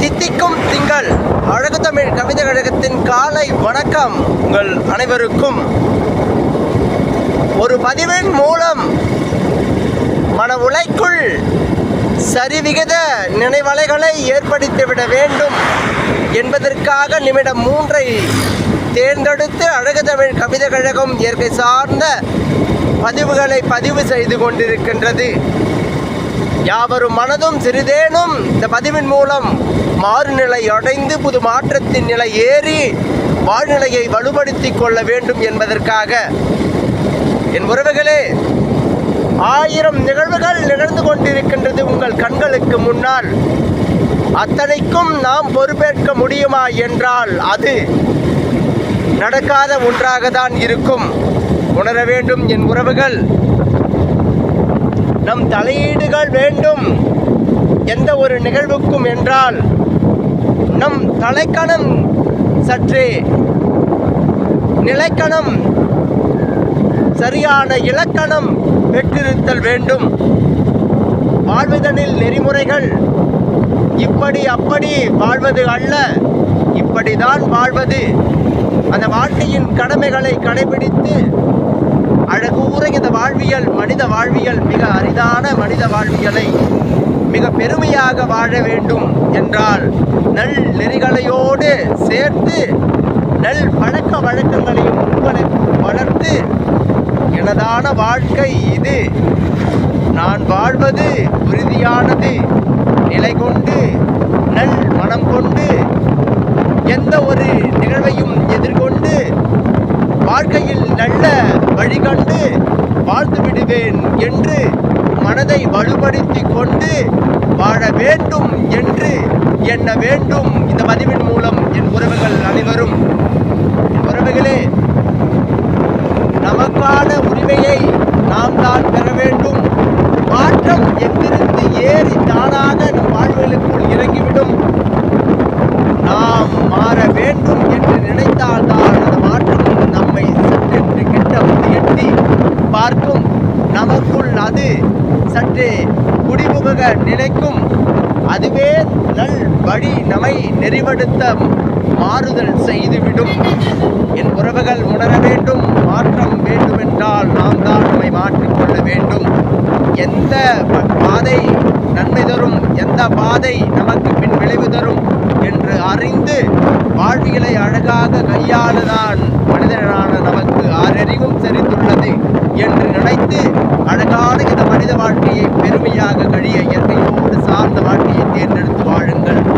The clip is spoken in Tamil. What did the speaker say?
தித்திக்கும் திங்கள் அழகு தமிழ் கவிதை கழகத்தின் காலை வணக்கம் உங்கள் அனைவருக்கும். ஒரு பதிவின் மூலம் மன உலைக்குள் சரிவிகித நினைவலைகளை ஏற்படுத்திவிட வேண்டும் என்பதற்காக நிமிடம் 3 தேர்ந்தெடுத்து அழகு தமிழ் கவிதை கழகம் இயற்கை சார்ந்த பதிவுகளை பதிவு செய்து கொண்டிருக்கின்றது. யாவரும் மனதும் சிறிதேனும் இந்த பதிவின் மூலம் மாறுநிலை அடைந்து புது மாற்றத்தின் நிலை ஏறி வாழ்நிலையை வலுப்படுத்தி கொள்ள வேண்டும் என்பதற்காக என் உறவுகளே, 1000 நிகழ்வுகள் நிகழ்ந்து கொண்டிருக்கின்றது உங்கள் கண்களுக்கு முன்னால். அத்தனைக்கும் நாம் பொறுப்பேற்க முடியுமா என்றால் அது நடக்காத ஒன்றாக தான் இருக்கும். உணர வேண்டும் என் உறவுகள். நம் தலையீடுகள் வேண்டும் எந்த ஒரு நிகழ்வுக்கும் என்றால் நம் தலைக்கணம் சற்றே நிலைக்கணம் சரியான இலக்கணம் பெற்றிருத்தல் வேண்டும். வாழ்வதனில் நெறிமுறைகள் இப்படி அப்படி வாழ்வது அல்ல, இப்படிதான் வாழ்வது. அந்த வாழ்க்கையின் கடமைகளை கடைபிடித்து அழகூற இந்த வாழ்வியல் மனித வாழ்வியல் மிக அரிதான மனித வாழ்வியலை மிக பெருமையாக வாழ வேண்டும் என்றால் நல் நெறிகளையோடு சேர்த்து நல் பழக்க வழக்கங்களையும் வளர்த்து எனதான வாழ்க்கை இது, நான் வாழ்வது உறுதியானது, நிலை கொண்டு நல் மனம் கொண்டு எந்த ஒரு நிகழ்வையும் எதிர்கொண்டு வாழ்க்கையில் நல்ல வழிகண்டு வாழ்ந்து விடுவேன் என்று மனதை வலுப்படுத்தி கொண்டு வாழ வேண்டும் என்று எண்ண வேண்டும். இந்த பதிவின் மூலம் என் உறவுகள் அனைவரும், என் உறவுகளே, நமக்கான உரிமையை நாம் தான் பெற வேண்டும். மாற்றம் எங்கிருந்து ஏறி தானாக நம் வாழ்வுகளுக்குள் இறங்கிவிடும். நாம் மாற வேண்டும் என்று நினைத்தால்தான் அந்த மாற்றம் நம்மை சற்றென்று கிட்ட எட்டி பார்க்கும். நமக்குள் அது சற்றே குடிபுக நினைக்கும். அதுவே நல் வழி நம்மை நெறிப்படுத்த மாறுதல் செய்துவிடும். என் உறவுகள் உணர வேண்டும். மாற்றம் வேண்டுமென்றால் நாம் தான் நம்மை மாற்றிக்கொள்ள வேண்டும். எந்த பாதை நன்மை தரும், எந்த பாதை நமக்கு பின் விளைவு தரும் என்று அறிந்து வாழ்வியலை அழகாக கையாளுதான் மனிதனான நமக்கு ஆறறிவும் தெரிந்துள்ளது என்று நினைத்து அழகான இந்த மனித வாழ்க்கையை பெருமையாக கழிய இயற்கையோடு சார்ந்த வாழ்க்கையை தேர்ந்தெடுத்து வாழுங்கள்.